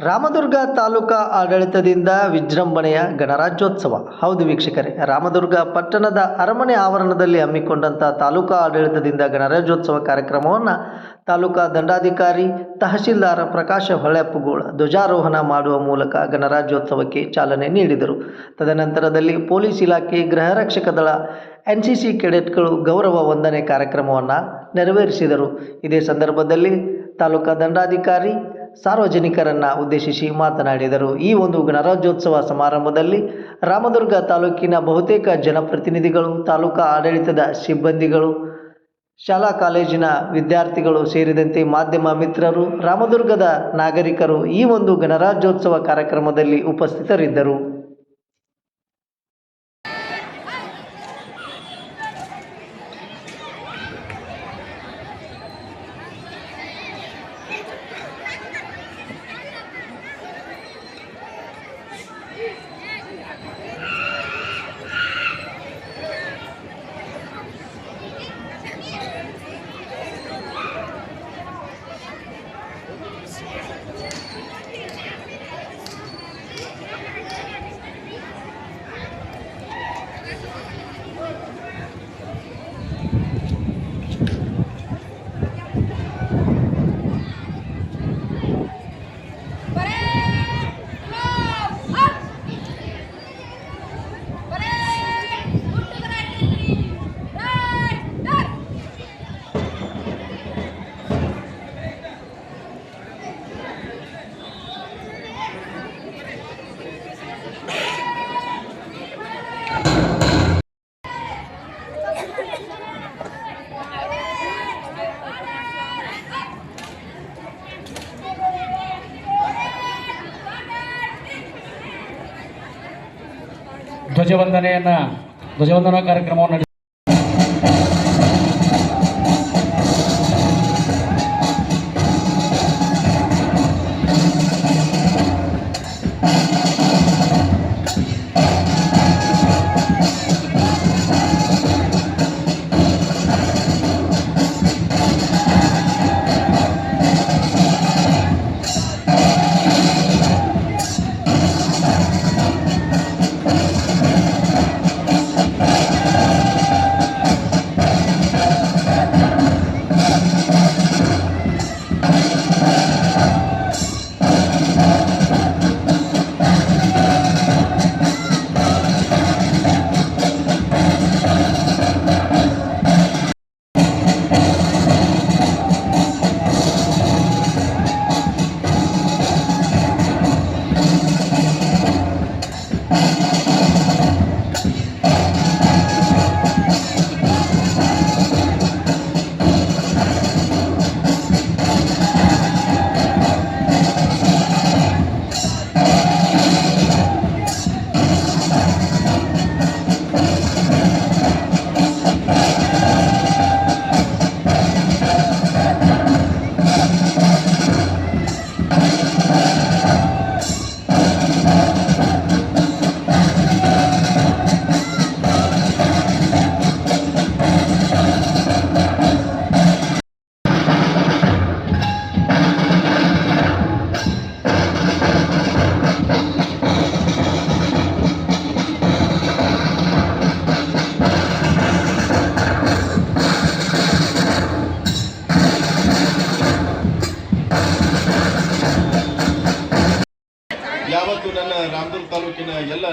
ರಾಮದುರ್ಗ ತಾಲೂಕಾ ಆಡಳಿತದಿಂದ ವಿಜೃಂಭಣೆಯ ಗಣರಾಜ್ಯೋತ್ಸವ. ಹೌದು ವೀಕ್ಷಕರೇ, ರಾಮದುರ್ಗ ಪಟ್ಟಣದ ಅರಮನೆ ಆವರಣದಲ್ಲಿ ಹಮ್ಮಿಕೊಂಡಂಥ ತಾಲೂಕಾ ಆಡಳಿತದಿಂದ ಗಣರಾಜ್ಯೋತ್ಸವ ಕಾರ್ಯಕ್ರಮವನ್ನು ತಾಲೂಕಾ ದಂಡಾಧಿಕಾರಿ ತಹಶೀಲ್ದಾರ್ ಪ್ರಕಾಶ ಹೊಳೆಪ್ಪಗೋಳ ಧ್ವಜಾರೋಹಣ ಮಾಡುವ ಮೂಲಕ ಗಣರಾಜ್ಯೋತ್ಸವಕ್ಕೆ ಚಾಲನೆ ನೀಡಿದರು. ತದನಂತರದಲ್ಲಿ ಪೊಲೀಸ್ ಇಲಾಖೆ, ಗೃಹ ರಕ್ಷಕ ದಳ, NCC ಕೆಡೆಟ್ಗಳು ಗೌರವ ವಂದನೆ ಕಾರ್ಯಕ್ರಮವನ್ನು ನೆರವೇರಿಸಿದರು. ಇದೇ ಸಂದರ್ಭದಲ್ಲಿ ತಾಲೂಕಾ ದಂಡಾಧಿಕಾರಿ ಸಾರ್ವಜನಿಕರನ್ನು ಉದ್ದೇಶಿಸಿ ಮಾತನಾಡಿದರು. ಈ ಒಂದು ಗಣರಾಜ್ಯೋತ್ಸವ ಸಮಾರಂಭದಲ್ಲಿ ರಾಮದುರ್ಗ ತಾಲೂಕಿನ ಬಹುತೇಕ ಜನಪ್ರತಿನಿಧಿಗಳು, ತಾಲೂಕಾ ಆಡಳಿತದ ಸಿಬ್ಬಂದಿಗಳು, ಶಾಲಾ ಕಾಲೇಜಿನ ವಿದ್ಯಾರ್ಥಿಗಳು ಸೇರಿದಂತೆ ಮಾಧ್ಯಮ ಮಿತ್ರರು, ರಾಮದುರ್ಗದ ನಾಗರಿಕರು ಈ ಒಂದು ಗಣರಾಜ್ಯೋತ್ಸವ ಕಾರ್ಯಕ್ರಮದಲ್ಲಿ ಉಪಸ್ಥಿತರಿದ್ದರು. ಧ್ವಜವಂದನಾ ಕಾರ್ಯಕ್ರಮವನ್ನು ಯಾವತ್ತು ನನ್ನ ರಾಮದುರ್ಗ ತಾಲೂಕಿನ ಎಲ್ಲ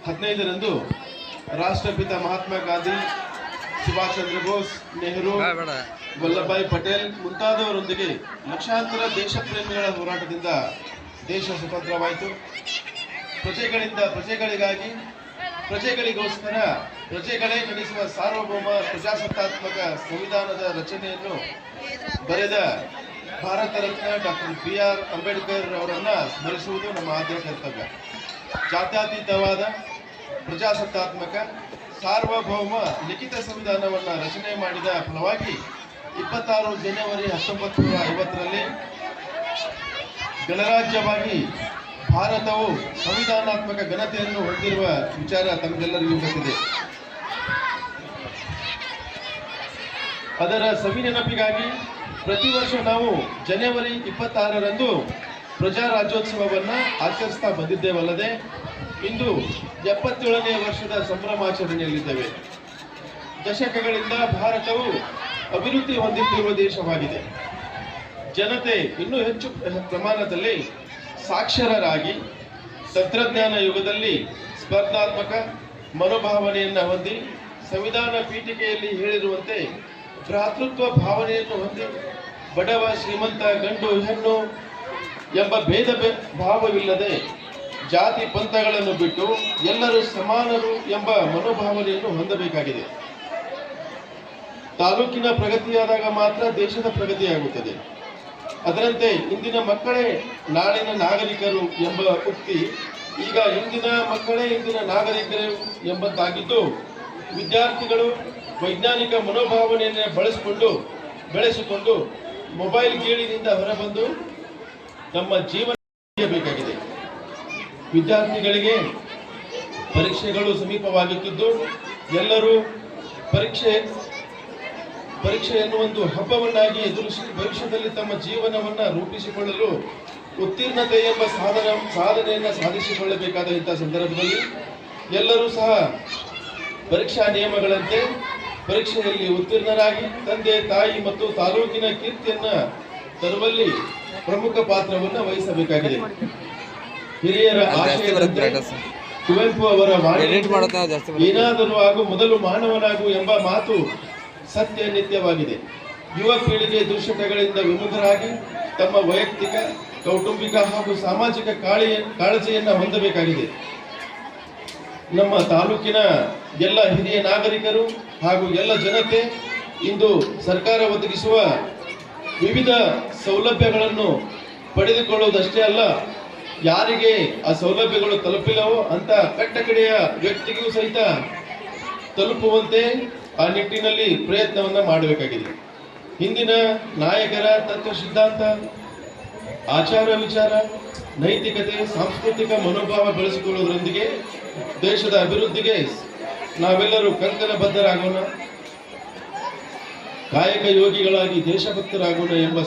15ರಂದು ರಾಷ್ಟ್ರಪಿತ ಮಹಾತ್ಮ ಗಾಂಧಿ, ಸುಭಾಷ್ ಚಂದ್ರ ಬೋಸ್, ನೆಹರು, ವಲ್ಲಭಭಾಯಿ ಪಟೇಲ್ ಮುಂತಾದವರೊಂದಿಗೆ ಲಕ್ಷಾಂತರ ದೇಶಪ್ರೇಮಿಗಳ ಹೋರಾಟದಿಂದ ದೇಶ ಸ್ವತಂತ್ರವಾಯಿತು. ಪ್ರಜೆಗಳಿಂದ ಪ್ರಜೆಗಳಿಗಾಗಿ, ಪ್ರಜೆಗಳಿಗೋಸ್ಕರ ಪ್ರಜೆಗಳೇ ನಡೆಸುವ ಸಾರ್ವಭೌಮ ಪ್ರಜಾಸತ್ತಾತ್ಮಕ ಸಂವಿಧಾನದ ರಚನೆಯನ್ನು ಬರೆದ ಭಾರತ ರತ್ನ ಡಾಕ್ಟರ್ BR ಅಂಬೇಡ್ಕರ್ ಅವರನ್ನು ಸ್ಮರಿಸುವುದು ನಮ್ಮ ಆದ್ಯ ಕರ್ತವ್ಯ. ಜಾತ್ಯತೀತವಾದ ಪ್ರಜಾಸತ್ತಾತ್ಮಕ ಸಾರ್ವಭೌಮ ಲಿಖಿತ ಸಂವಿಧಾನವನ್ನು ರಚನೆ ಮಾಡಿದ ಫಲವಾಗಿ 26 ಜನವರಿ 1950ರಲ್ಲಿ ಗಣರಾಜ್ಯವಾಗಿ ಭಾರತವು ಸಂವಿಧಾನಾತ್ಮಕ ಘನತೆಯನ್ನು ಹೊಂದಿರುವ ವಿಚಾರ ತಮಗೆಲ್ಲರಿಗೂ ಗೊತ್ತಿದೆ. ಅದರ ಸವಿ ನೆನಪಿಗಾಗಿ ಪ್ರತಿ ವರ್ಷ ನಾವು ಜನವರಿ 26ರಂದು ಪ್ರಜಾರಾಜ್ಯೋತ್ಸವವನ್ನು ಆಚರಿಸ್ತಾ ಬಂದಿದ್ದೇವಲ್ಲದೆ ಇಂದು 77ನೇ ವರ್ಷದ ಸಂಭ್ರಮಾಚರಣೆಯಲ್ಲಿದ್ದೇವೆ. ದಶಕಗಳಿಂದ ಭಾರತವು ಅಭಿವೃದ್ಧಿ ಹೊಂದುತ್ತಿರುವ ದೇಶವಾಗಿದೆ. ಜನತೆ ಇನ್ನೂ ಹೆಚ್ಚು ಪ್ರಮಾಣದಲ್ಲಿ ಸಾಕ್ಷರರಾಗಿ ತಂತ್ರಜ್ಞಾನ ಯುಗದಲ್ಲಿ ಸ್ಪರ್ಧಾತ್ಮಕ ಮನೋಭಾವನೆಯನ್ನು ಹೊಂದಿ ಸಂವಿಧಾನ ಪೀಠಿಕೆಯಲ್ಲಿ ಹೇಳಿರುವಂತೆ ಭ್ರಾತೃತ್ವ ಭಾವನೆಯನ್ನು ಹೊಂದಿ ಬಡವ ಶ್ರೀಮಂತ ಗಂಡು ಹೆಣ್ಣು ಎಂಬ ಭೇದ ಭಾವವಿಲ್ಲದೆ ಜಾತಿ ಪಂಥಗಳನ್ನು ಬಿಟ್ಟು ಎಲ್ಲರೂ ಸಮಾನರು ಎಂಬ ಮನೋಭಾವನೆಯನ್ನು ಹೊಂದಬೇಕಾಗಿದೆ. ತಾಲೂಕಿನ ಪ್ರಗತಿಯಾದಾಗ ಮಾತ್ರ ದೇಶದ ಪ್ರಗತಿಯಾಗುತ್ತದೆ. ಅದರಂತೆ ಇಂದಿನ ಮಕ್ಕಳೇ ನಾಳಿನ ನಾಗರಿಕರು ಎಂಬ ಉಕ್ತಿ ಈಗ ಇಂದಿನ ಮಕ್ಕಳೇ ಇಂದಿನ ನಾಗರಿಕರು ಎಂಬಂತಾಗಿದ್ದು, ವಿದ್ಯಾರ್ಥಿಗಳು ವೈಜ್ಞಾನಿಕ ಮನೋಭಾವನೆಯನ್ನು ಬೆಳೆಸಿಕೊಂಡು ಮೊಬೈಲ್ ಗೇಳಿನಿಂದ ಹೊರಬಂದು ನಮ್ಮ ಜೀವನ ನಡೆಯಬೇಕಾಗಿದೆ. ವಿದ್ಯಾರ್ಥಿಗಳಿಗೆ ಪರೀಕ್ಷೆಗಳು ಸಮೀಪವಾಗುತ್ತಿದ್ದು ಎಲ್ಲರೂ ಪರೀಕ್ಷೆ ಎನ್ನುವ ಹಬ್ಬವನ್ನಾಗಿ ಎದುರಿಸಿ ಭವಿಷ್ಯದಲ್ಲಿ ತಮ್ಮ ಜೀವನವನ್ನು ರೂಪಿಸಿಕೊಳ್ಳಲು ಉತ್ತೀರ್ಣತೆ ಎಂಬ ಸಾಧನೆಯನ್ನು ಸಾಧಿಸಿಕೊಳ್ಳಬೇಕಾದ ಇಂಥ ಸಂದರ್ಭದಲ್ಲಿ ಎಲ್ಲರೂ ಸಹ ಪರೀಕ್ಷಾ ನಿಯಮಗಳಂತೆ ಪರೀಕ್ಷೆಯಲ್ಲಿ ಉತ್ತೀರ್ಣರಾಗಿ ತಂದೆ ತಾಯಿ ಮತ್ತು ತಾಲೂಕಿನ ಕೀರ್ತಿಯನ್ನು ತರುವಲ್ಲಿ ಪ್ರಮುಖ ಪಾತ್ರವನ್ನು ವಹಿಸಬೇಕಾಗಿದೆ. ಹಿರಿಯರ ಆಶಯದಂತೆ ಕುವೆಂಪು ಅವರ ವಾಣಿ ಏನಾದರೂ ಆಗು ಮೊದಲು ಮಾನವನಾಗು ಎಂಬ ಮಾತು ಸತ್ಯ ನಿತ್ಯವಾಗಿದೆ. ಯುವ ಪೀಳಿಗೆ ದುಶ್ಚಟಗಳಿಂದ ವಿಮುಖರಾಗಿ ತಮ್ಮ ವೈಯಕ್ತಿಕ, ಕೌಟುಂಬಿಕ ಹಾಗೂ ಸಾಮಾಜಿಕ ಕಾಳಜಿಯನ್ನು ಹೊಂದಬೇಕಾಗಿದೆ. ನಮ್ಮ ತಾಲೂಕಿನ ಎಲ್ಲ ಹಿರಿಯ ನಾಗರಿಕರು ಹಾಗೂ ಎಲ್ಲ ಜನತೆ ಇಂದು ಸರ್ಕಾರ ಒದಗಿಸುವ ವಿವಿಧ ಸೌಲಭ್ಯಗಳನ್ನು ಪಡೆದುಕೊಳ್ಳುವುದಷ್ಟೇ ಅಲ್ಲ, ಯಾರಿಗೆ ಆ ಸೌಲಭ್ಯಗಳು ತಲುಪಿಲ್ಲವೋ ಅಂತ ಕಟ್ಟಕಡೆಯ ವ್ಯಕ್ತಿಗೂ ಸಹಿತ ತಲುಪುವಂತೆ ಆ ನಿಟ್ಟಿನಲ್ಲಿ ಪ್ರಯತ್ನವನ್ನು ಮಾಡಬೇಕಾಗಿದೆ. ಹಿಂದಿನ ನಾಯಕರ ತತ್ವ ಸಿದ್ಧಾಂತ, ಆಚಾರ ವಿಚಾರ, ನೈತಿಕತೆ, ಸಾಂಸ್ಕೃತಿಕ ಮನೋಭಾವ ಬೆಳೆಸಿಕೊಳ್ಳುವುದರೊಂದಿಗೆ ದೇಶದ ಅಭಿವೃದ್ಧಿಗೆ ನಾವೆಲ್ಲರೂ ಕಂಕಣಬದ್ಧರಾಗೋಣ, ಕಾಯಕ ಯೋಗಿಗಳಾಗಿ ದೇಶಭಕ್ತರಾಗೋಣ ಎಂಬ